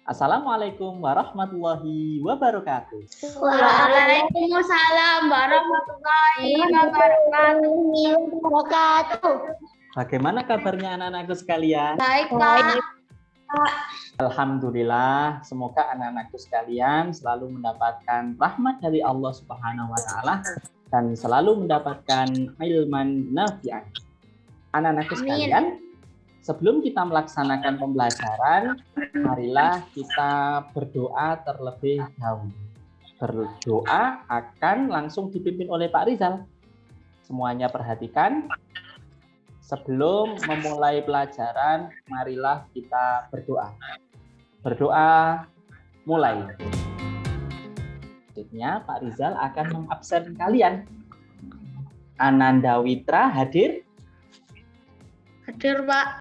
Assalamualaikum warahmatullahi wabarakatuh. Waalaikumsalam warahmatullahi wabarakatuh. Bagaimana kabarnya anak-anakku sekalian? Baik, Pak. Alhamdulillah, semoga anak-anakku sekalian selalu mendapatkan rahmat dari Allah Subhanahu wa taala dan selalu mendapatkan ilman nafi'an. Anak-anakku sekalian, sebelum kita melaksanakan pembelajaran, marilah kita berdoa terlebih dahulu. Berdoa akan langsung dipimpin oleh Pak Rizal. Semuanya perhatikan. Sebelum memulai pelajaran, marilah kita berdoa. Berdoa mulai. Selanjutnya Pak Rizal akan mengabsen kalian. Ananda Witra hadir? Hadir, Pak.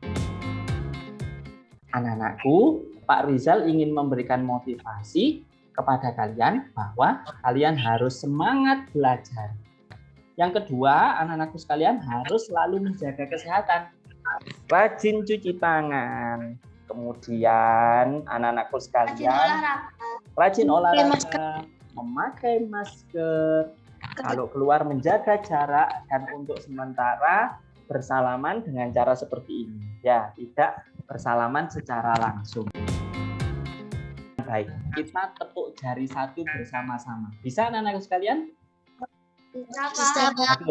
Anak-anakku, Pak Rizal ingin memberikan motivasi kepada kalian bahwa kalian harus semangat belajar. Yang kedua, anak-anakku sekalian harus selalu menjaga kesehatan. Rajin cuci tangan. Kemudian anak-anakku sekalian rajin olahraga, memakai masker. Kalau keluar menjaga jarak dan untuk sementara bersalaman dengan cara seperti ini. Ya, tidak bersalaman secara langsung. Baik, kita tepuk jari satu bersama-sama. Bisa anak-anakku sekalian? Bisa, Pak.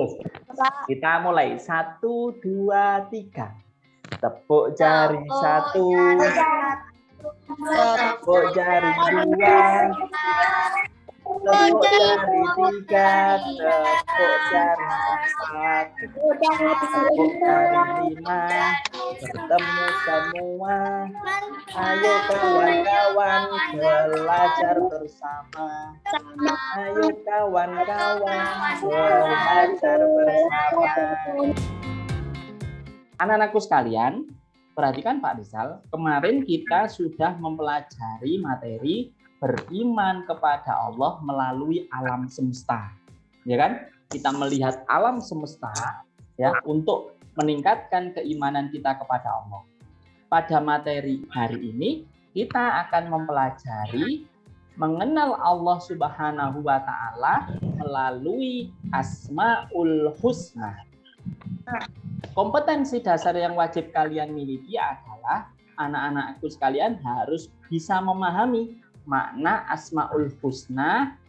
Kita mulai 1, 2, 3. Tepuk jari 1, tepuk jari 2, tepuk jari 3, tepuk jari 4, tepuk jari 5. Bertemu semua. Ayo kawan-kawan belajar bersama. Ayo kawan-kawan belajar bersama. Anak-anakku sekalian, perhatikan Pak Rizal, kemarin kita sudah mempelajari materi beriman kepada Allah melalui alam semesta. Ya kan? Kita melihat alam semesta ya untuk meningkatkan keimanan kita kepada Allah. Pada materi hari ini kita akan mempelajari mengenal Allah Subhanahu wa taala melalui Asmaul Husna. Kompetensi dasar yang wajib kalian miliki adalah anak-anakku sekalian harus bisa memahami makna Asmaul Husna,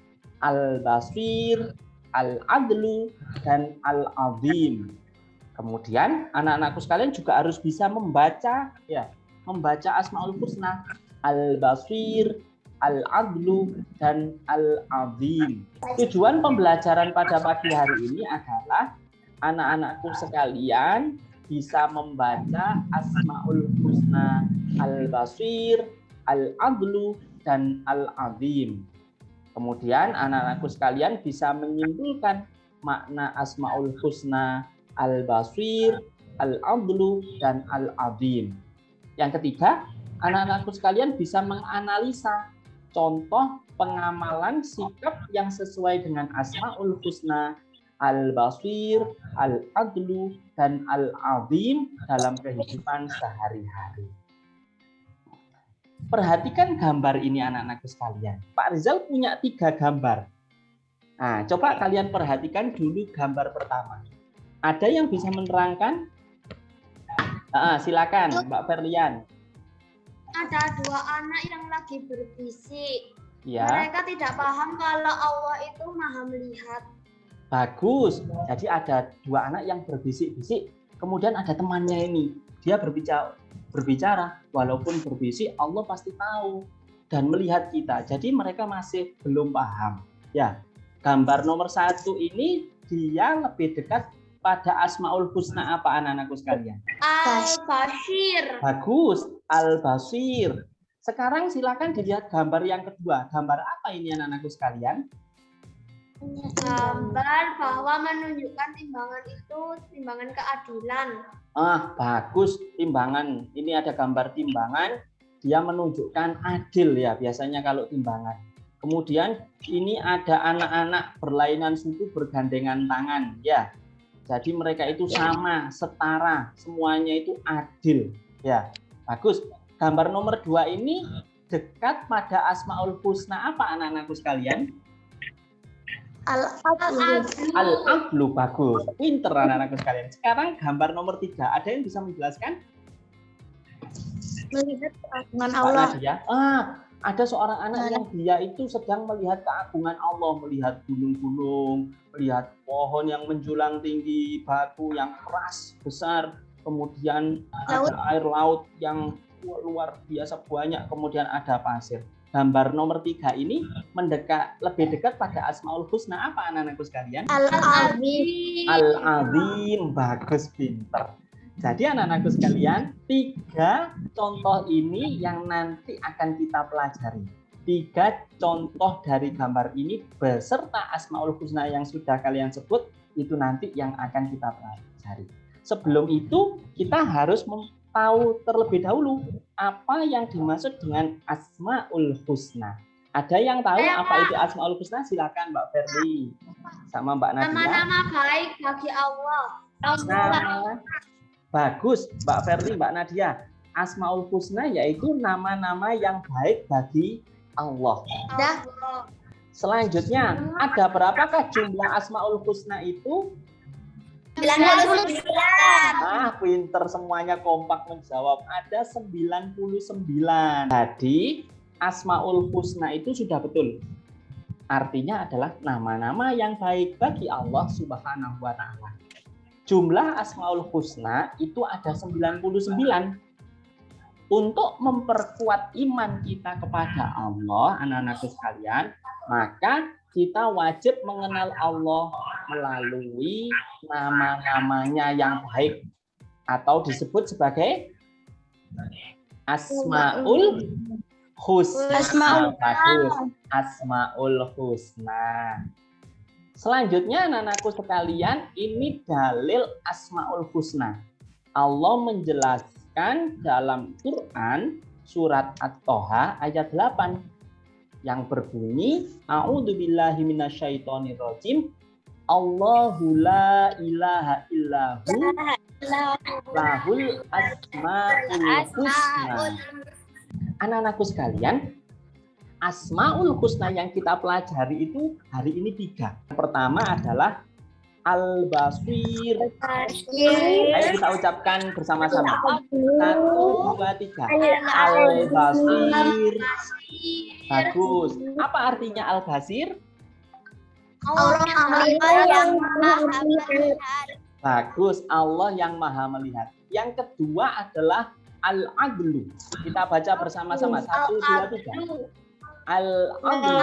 Al-Basir, Al-Adlu, dan Al-Azim. Kemudian anak-anakku sekalian juga harus bisa membaca Asmaul Husna, Al-Basir, Al-Adlu, dan Al-Azim. Tujuan pembelajaran pada pagi hari ini adalah anak-anakku sekalian bisa membaca Asmaul Husna, Al-Basir, Al-Adlu, dan Al-Azim. Kemudian anak-anakku sekalian bisa menyimpulkan makna Asmaul Husna, Al-Basir, Al-Adlu, dan Al-Azim. Yang ketiga, anak-anakku sekalian bisa menganalisa contoh pengamalan sikap yang sesuai dengan Asmaul Husna, Al-Basir, Al-Adlu, dan Al-Azim dalam kehidupan sehari-hari. Perhatikan gambar ini anak-anakku sekalian. Pak Rizal punya 3 gambar. Nah, coba kalian perhatikan dulu gambar pertama. Ada yang bisa menerangkan? Silakan Mbak Ferlian. Ada 2 anak yang lagi berbisik. Ya. Mereka tidak paham kalau Allah itu maha melihat. Bagus. Jadi ada 2 anak yang berbisik-bisik. Kemudian ada temannya ini. Dia berbicara. Walaupun berbisik, Allah pasti tahu dan melihat kita. Jadi mereka masih belum paham. Ya. Gambar nomor 1 ini dia lebih dekat pada Asmaul Husna apa anak-anakku sekalian? Al-Basir. Bagus, Al-Basir. Sekarang silakan dilihat gambar yang kedua. Gambar apa ini anak-anakku sekalian? Gambar bahwa menunjukkan timbangan itu timbangan keadilan. Bagus, timbangan. Ini ada gambar timbangan. Dia menunjukkan adil ya, biasanya kalau timbangan. Kemudian ini ada anak-anak berlainan suku bergandengan tangan ya. Jadi mereka itu sama, setara, semuanya itu adil. Ya, bagus. Gambar nomor 2 ini dekat pada Asmaul Husna apa anak-anakku sekalian? Al-Adlu. Bagus. Pinter anak-anakku sekalian. Sekarang gambar nomor 3. Ada yang bisa menjelaskan? Melihat keagungan Mbak Allah. Nadia. Ada seorang anak yang dia itu sedang melihat keagungan Allah, melihat gunung-gunung, melihat pohon yang menjulang tinggi, batu yang keras besar, kemudian ada air laut yang luar biasa banyak, kemudian ada pasir. Gambar nomor 3 ini lebih dekat pada Asmaul Husna apa anak-anakku sekalian? Al-Azim. Al-Azim. Bagus, pinter. Jadi anak-anakku sekalian, 3 contoh ini yang nanti akan kita pelajari. 3 contoh dari gambar ini beserta Asmaul Husna yang sudah kalian sebut, itu nanti yang akan kita pelajari. Sebelum itu, kita harus tahu terlebih dahulu apa yang dimaksud dengan Asmaul Husna. Ada yang tahu apa itu Asmaul Husna? Silakan Mbak Ferli sama Mbak Nadia. Nama-nama baik bagi Allah. Bagus, Mbak Ferli, Mbak Nadia. Asmaul Husna yaitu nama-nama yang baik bagi Allah. Selanjutnya, ada berapakah jumlah Asmaul Husna itu? 99. Pinter, semuanya kompak menjawab. Ada 99. Jadi, Asmaul Husna itu sudah betul. Artinya adalah nama-nama yang baik bagi Allah Subhanahu wa Ta'ala. Jumlah Asmaul Husna itu ada 99. Untuk memperkuat iman kita kepada Allah, anak-anakku sekalian, maka kita wajib mengenal Allah melalui nama-namanya yang baik atau disebut sebagai Asmaul Husna. Asmaul Husna. Selanjutnya anak-anakku sekalian, ini dalil Asmaul Husna. Allah menjelaskan dalam Quran surat At-Toha ayat 8 yang berbunyi A'udzubillahi minasyaitonirrajim. Allahu la ilaha illahu lahul asmaul husna. Anak-anakku sekalian, Asmaul Husna yang kita pelajari itu hari ini 3. Yang pertama adalah Al-Basir. Ayo kita ucapkan bersama-sama. 1, 2, 3. Al-Basir. Bagus. Apa artinya Al-Basir? Allah yang maha melihat. Bagus, Allah yang maha melihat. Yang kedua adalah Al-Adlu. Kita baca bersama-sama. 1, 2, 3. Al-Adlu.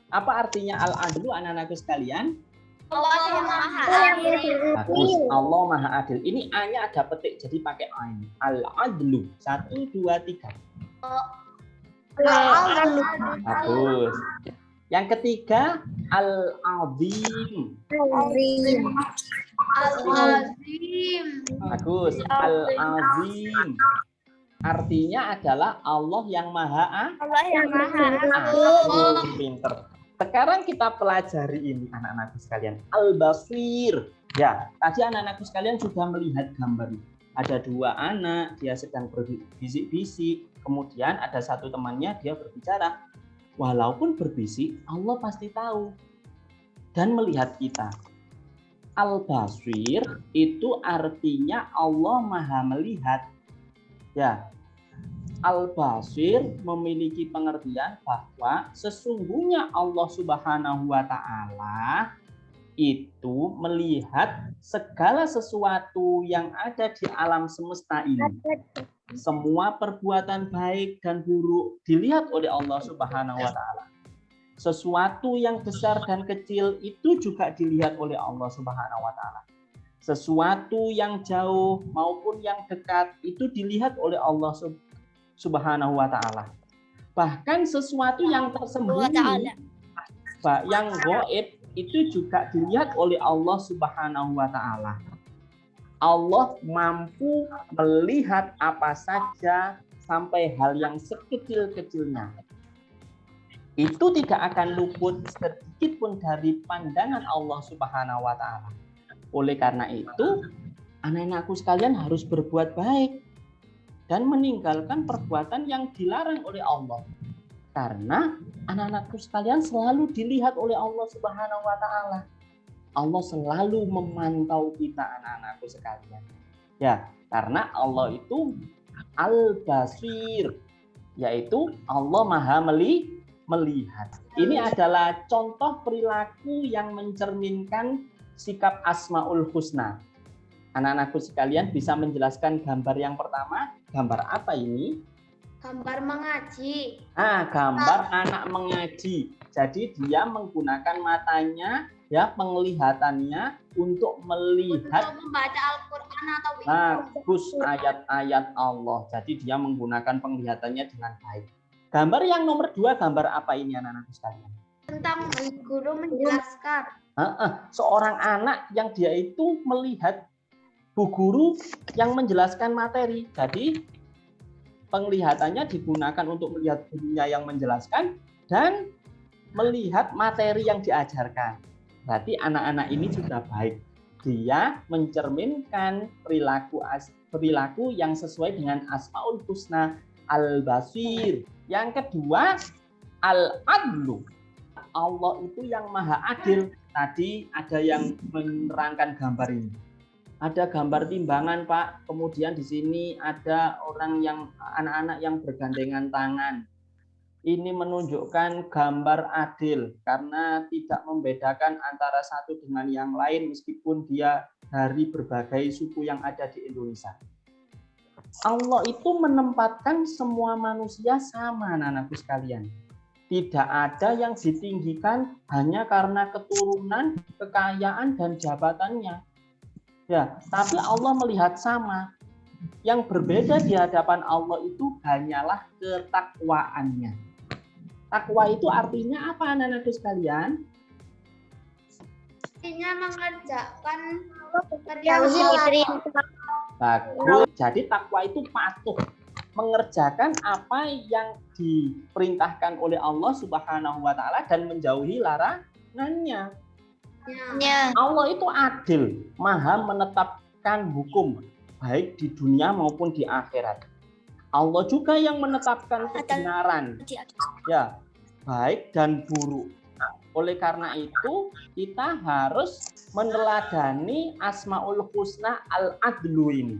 Apa artinya Al-Adlu anak-anakku sekalian? Allah yang maha adil. Bagus, Allah maha adil. Ini A-nya ada petik, jadi pakai A-nya. Al-Adlu. 1, 2, 3. Bagus. Yang ketiga, Al-Azim. Al-Azim. Bagus, Al-Azim. Artinya adalah Allah yang maha Allah yang maha adil. Pinter. Sekarang kita pelajari ini anak-anakku sekalian. Al-Basir. Ya, tadi anak-anakku sekalian sudah melihat gambar ini. Ada 2 anak, dia sedang berbisik-bisik. Kemudian ada satu temannya, dia berbicara. Walaupun berbisik, Allah pasti tahu dan melihat kita. Al-Basir itu artinya Allah maha melihat. Ya, Al-Basir memiliki pengertian bahwa sesungguhnya Allah Subhanahu wa Ta'ala itu melihat segala sesuatu yang ada di alam semesta ini. Semua perbuatan baik dan buruk dilihat oleh Allah Subhanahu wa Ta'ala. Sesuatu yang besar dan kecil itu juga dilihat oleh Allah Subhanahu wa Ta'ala. Sesuatu yang jauh maupun yang dekat itu dilihat oleh Allah Subhanahu wa Ta'ala. Bahkan sesuatu yang tersembunyi, yang gaib itu juga dilihat oleh Allah Subhanahu wa Ta'ala. Allah mampu melihat apa saja sampai hal yang sekecil-kecilnya. Itu tidak akan luput sedikit pun dari pandangan Allah Subhanahu wa Ta'ala. Oleh karena itu, anak-anakku sekalian harus berbuat baik. dan meninggalkan perbuatan yang dilarang oleh Allah. Karena anak-anakku sekalian selalu dilihat oleh Allah Subhanahu wa taala. Allah selalu memantau kita anak-anakku sekalian. Ya, karena Allah itu Al-Basir, yaitu Allah Maha melihat. Ini adalah contoh perilaku yang mencerminkan sikap Asmaul Husna. Anak-anakku sekalian bisa menjelaskan gambar yang pertama? Gambar apa ini? Gambar mengaji. Gambar anak mengaji. Jadi dia menggunakan matanya, ya, penglihatannya untuk melihat, untuk membaca Al-Quran atau bagus ayat-ayat Allah. Jadi dia menggunakan penglihatannya dengan baik. Gambar yang nomor 2, gambar apa ini anak-anakku sekalian? tentang guru menjelaskan. Seorang anak yang dia itu melihat bu guru yang menjelaskan materi. Jadi penglihatannya digunakan untuk melihat gurunya yang menjelaskan dan melihat materi yang diajarkan. Berarti anak-anak ini sudah baik. Dia mencerminkan perilaku yang sesuai dengan Asmaul Husna, Al-Basir. Yang kedua, Al-Adlu. Allah itu yang maha adil. Tadi ada yang menerangkan gambar ini. Ada gambar timbangan, Pak. Kemudian di sini ada anak-anak yang bergandengan tangan. Ini menunjukkan gambar adil karena tidak membedakan antara satu dengan yang lain meskipun dia dari berbagai suku yang ada di Indonesia. Allah itu menempatkan semua manusia sama, anak-anakku sekalian. Tidak ada yang ditinggikan hanya karena keturunan, kekayaan, dan jabatannya. Ya, tapi Allah melihat sama. Yang berbeda di hadapan Allah itu hanyalah ketakwaannya. Takwa itu artinya apa, anak-anakku sekalian? Artinya mengerjakan Bagus. Jadi takwa itu patuh, mengerjakan apa yang diperintahkan oleh Allah Subhanahu wa taala dan menjauhi larangannya. Ya. Allah itu adil, maha menetapkan hukum baik di dunia maupun di akhirat. Allah juga yang menetapkan kebenaran, ya, baik dan buruk. Oleh karena itu, kita harus meneladani Asmaul Husna Al-Adlu ini.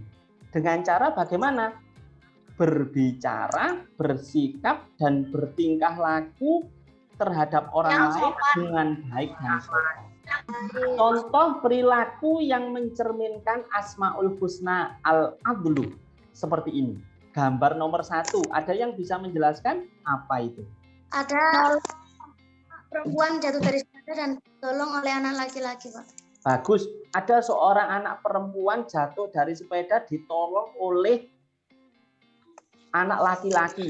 Dengan cara bagaimana? Berbicara, bersikap, dan bertingkah laku terhadap orang lain dengan baik dan sopan. Contoh perilaku yang mencerminkan Asmaul Husna Al-Adlu seperti ini. Gambar nomor 1, ada yang bisa menjelaskan apa itu? Ada perempuan jatuh dari sepeda dan tolong oleh anak laki-laki, Pak. Bagus. Ada seorang anak perempuan jatuh dari sepeda ditolong oleh anak laki-laki.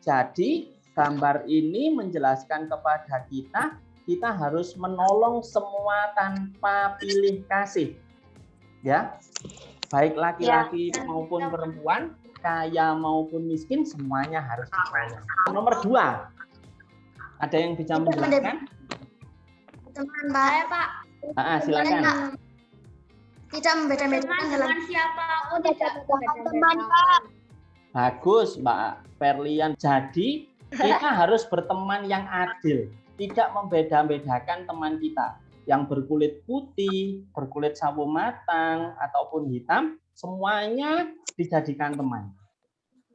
Jadi gambar ini menjelaskan kepada kita harus menolong semua tanpa pilih kasih. Ya. Baik laki-laki maupun perempuan, kaya maupun miskin, semuanya harus ditolong. Nomor 2. Ada yang bisa menjelaskan? Teman baik, Pak. Silakan. Tidak membeda-bedakan dalam siapa. Tidak teman, Pak. Bagus, Mbak Perlian. Jadi kita harus berteman yang adil, tidak membeda-bedakan teman kita. Yang berkulit putih, berkulit sawo matang, ataupun hitam, semuanya dijadikan teman.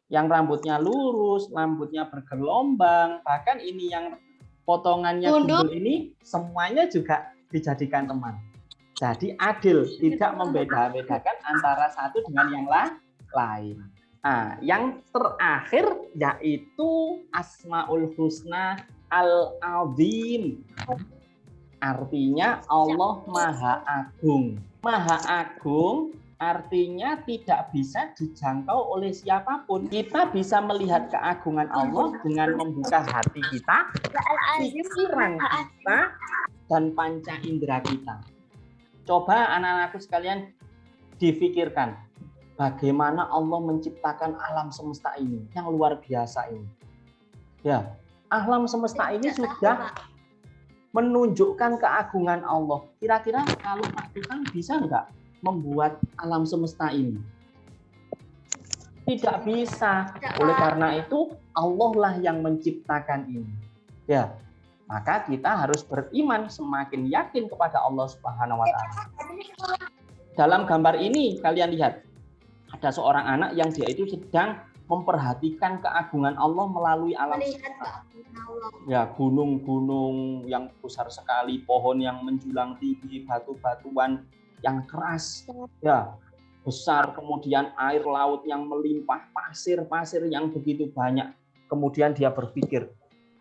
Yang rambutnya lurus, rambutnya bergelombang, bahkan ini yang potongannya gundul ini, semuanya juga dijadikan teman. Jadi adil, tidak membeda-bedakan antara satu dengan yang lain. Nah, yang terakhir yaitu Asmaul Husna Al-Azim. Artinya Allah Maha Agung. Maha Agung artinya tidak bisa dijangkau oleh siapapun. Kita bisa melihat keagungan Allah dengan membuka hati kita, pikiran kita, dan panca indera kita. Coba anak-anakku sekalian difikirkan, bagaimana Allah menciptakan alam semesta ini yang luar biasa ini. Ya, alam semesta ini sudah menunjukkan keagungan Allah. Kira-kira kalau Pak Tukang bisa nggak membuat alam semesta ini? Tidak bisa. Oleh karena itu Allah lah yang menciptakan ini. Ya, maka kita harus beriman, semakin yakin kepada Allah Subhanahu wa taala. Dalam gambar ini kalian lihat ada seorang anak yang dia itu sedang memperhatikan keagungan Allah melalui alam semesta. Ya, gunung-gunung yang besar sekali, pohon yang menjulang tinggi, batu-batuan yang keras, ya besar, kemudian air laut yang melimpah, pasir-pasir yang begitu banyak. Kemudian dia berpikir,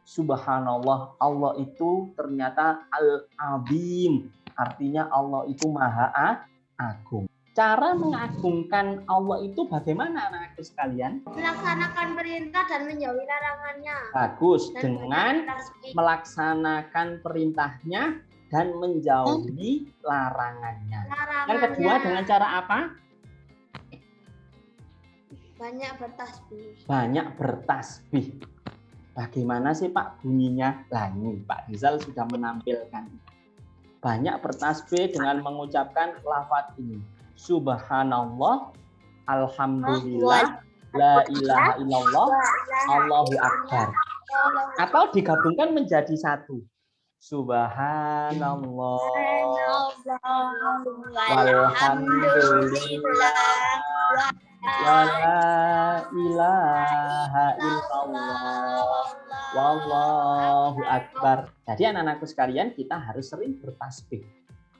subhanallah, Allah itu ternyata al-azim, artinya Allah itu maha agung. Cara mengagungkan Allah itu bagaimana anak-anakku sekalian? Melaksanakan perintah dan menjauhi larangannya. Bagus, dengan melaksanakan perintahnya dan menjauhi larangannya. Yang kedua dengan cara apa? Banyak bertasbih. Banyak bertasbih. Bagaimana sih Pak bunyinya? Lah ini Pak Rizal sudah menampilkan. Banyak bertasbih dengan mengucapkan lafaz ini. Subhanallah, alhamdulillah, la ilaha illallah, Allahu akbar. Atau digabungkan menjadi satu. Subhanallah, walhamdulillah, wa la ilaha illallah, wallahu akbar. Jadi anak-anakku sekalian, kita harus sering bertasbih.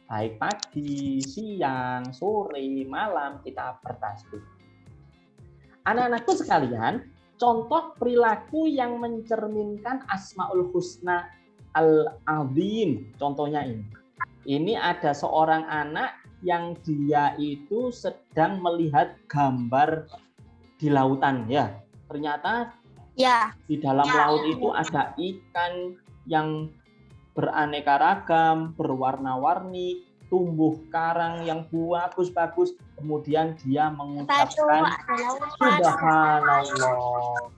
Baik pagi, siang, sore, malam kita bertasbih. Anak-anakku sekalian, contoh perilaku yang mencerminkan Asmaul Husna Al-Azim. Contohnya ini. Ini ada seorang anak yang dia itu sedang melihat gambar di lautan ya. Ternyata di dalam laut itu ada ikan yang beraneka ragam, berwarna-warni, tumbuh karang yang bagus-bagus. Kemudian dia mengucapkan subhanallah.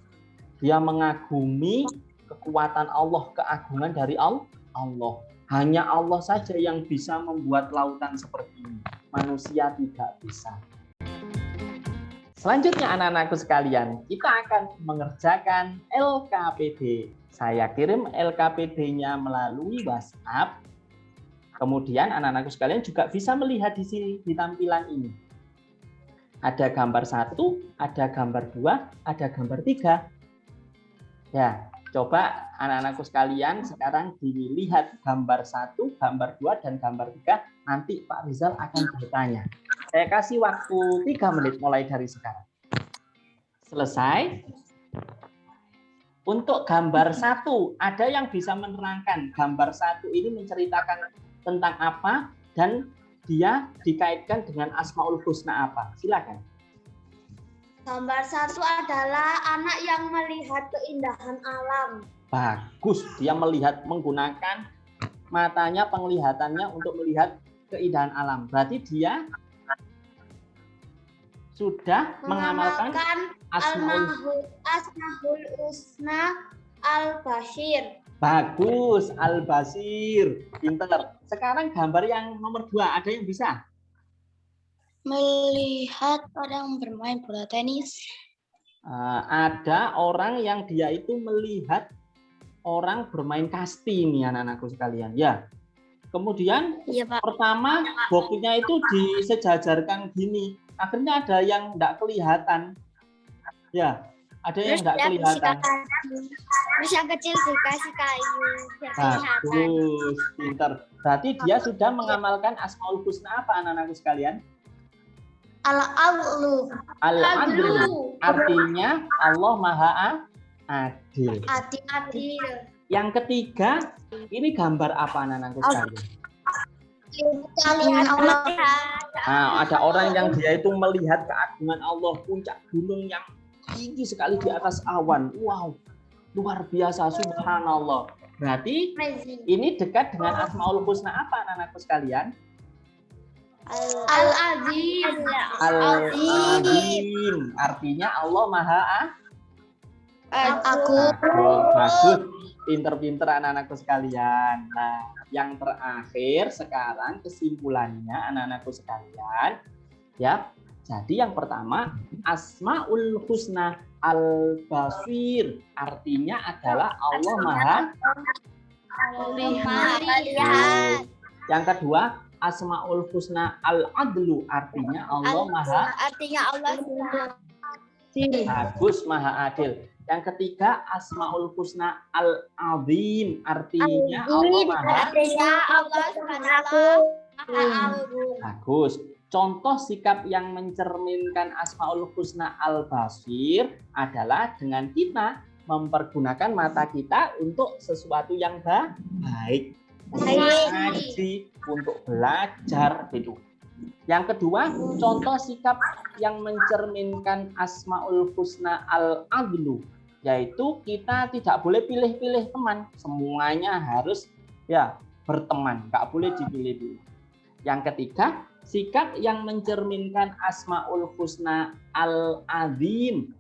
Dia mengagumi kekuatan Allah, keagungan dari Allah. Hanya Allah saja yang bisa membuat lautan seperti ini. Manusia tidak bisa. Selanjutnya anak-anakku sekalian, kita akan mengerjakan LKPD. Saya kirim LKPD-nya melalui WhatsApp. Kemudian anak-anakku sekalian juga bisa melihat di sini di tampilan ini. Ada gambar 1, ada gambar 2, ada gambar 3. Ya, coba anak-anakku sekalian sekarang dilihat gambar 1, gambar 2, dan gambar 3. Nanti Pak Rizal akan bertanya. Saya kasih waktu 3 menit mulai dari sekarang. Selesai. Untuk gambar 1, ada yang bisa menerangkan gambar 1 ini menceritakan tentang apa dan dia dikaitkan dengan Asmaul Husna apa? Silakan. Gambar 1 adalah anak yang melihat keindahan alam. Bagus, dia melihat menggunakan matanya, penglihatannya untuk melihat keindahan alam. Berarti dia sudah mengamalkan Asmaul Husna Al-Basir. Bagus, Al-Basir. Pinter. Sekarang gambar yang nomor 2, ada yang bisa? Melihat orang bermain bola tenis. Ada orang yang dia itu melihat orang bermain kasti nih anak-anakku sekalian. Ya. Kemudian pertama boxnya itu disejajarkan gini. Akhirnya ada yang tidak kelihatan. Ya, ada yang tidak kelihatan. Terus yang kecil dikasih kayu. Bagus, pinter. Berarti dia sudah mengamalkan Asmaul Husna apa anak-anakku sekalian? Al-Adlu. Al-Adlu. Artinya Allah Maha Adil. Adil. Yang ketiga, ini gambar apa anak-anakku sekalian? Allah. Nah, ada orang yang dia itu melihat keagungan Allah, puncak gunung yang tinggi sekali di atas awan. Wow, luar biasa, subhanallah. Berarti ini dekat dengan Asmaul Husna apa anak-anakku sekalian? Al-Azim. Al-Azim. Artinya Allah Maha Agung. Bagus, pinter-pinter anak-anakku sekalian. Nah, yang terakhir sekarang kesimpulannya anak-anakku sekalian, ya, Jadi yang pertama, Asmaul Husna Al-Basir. Artinya adalah Allah Maha Melihat. Yang kedua, Asmaul Husna Al-Adlu. Artinya Allah Maha Artinya Allah bagus, Maha Adil. Yang ketiga, Asmaul Husna Al-Azim. Artinya Allah Maha Artinya Allah bagus. Contoh sikap yang mencerminkan Asmaul Husna Al-Basir adalah dengan kita mempergunakan mata kita untuk sesuatu yang baik. Untuk ngaji, untuk belajar gitu. Yang kedua, contoh sikap yang mencerminkan Asmaul Husna Al-Adlu, yaitu kita tidak boleh pilih-pilih teman. Semuanya harus berteman, nggak boleh dipilih-pilih. Yang ketiga, sikap yang mencerminkan Asmaul Husna Al-Azim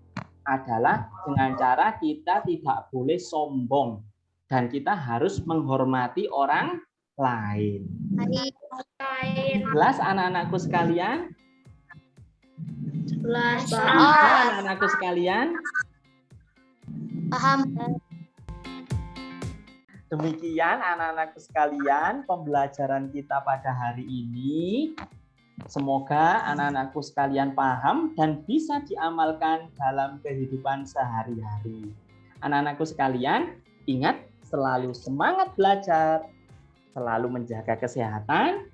adalah dengan cara kita tidak boleh sombong dan kita harus menghormati orang lain. Jelas anak-anakku sekalian? Jelas. Anak-anakku sekalian? Paham. Demikian anak-anakku sekalian pembelajaran kita pada hari ini. Semoga anak-anakku sekalian paham dan bisa diamalkan dalam kehidupan sehari-hari. Anak-anakku sekalian, ingat selalu semangat belajar, selalu menjaga kesehatan,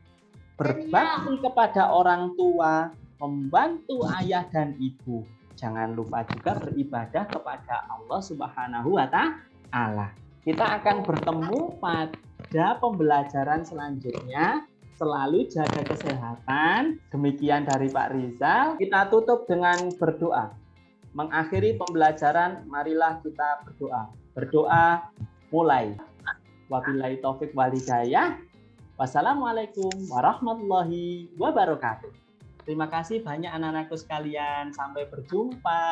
berbakti kepada orang tua, membantu ayah dan ibu. Jangan lupa juga beribadah kepada Allah Subhanahu wa Ta'ala. Kita akan bertemu pada pembelajaran selanjutnya. Selalu jaga kesehatan. Demikian dari Pak Rizal. Kita tutup dengan berdoa. Mengakhiri pembelajaran, marilah kita berdoa. Berdoa mulai. Wabillahi taufik wal hidayah. Wassalamualaikum warahmatullahi wabarakatuh. Terima kasih banyak anak-anakku sekalian. Sampai berjumpa.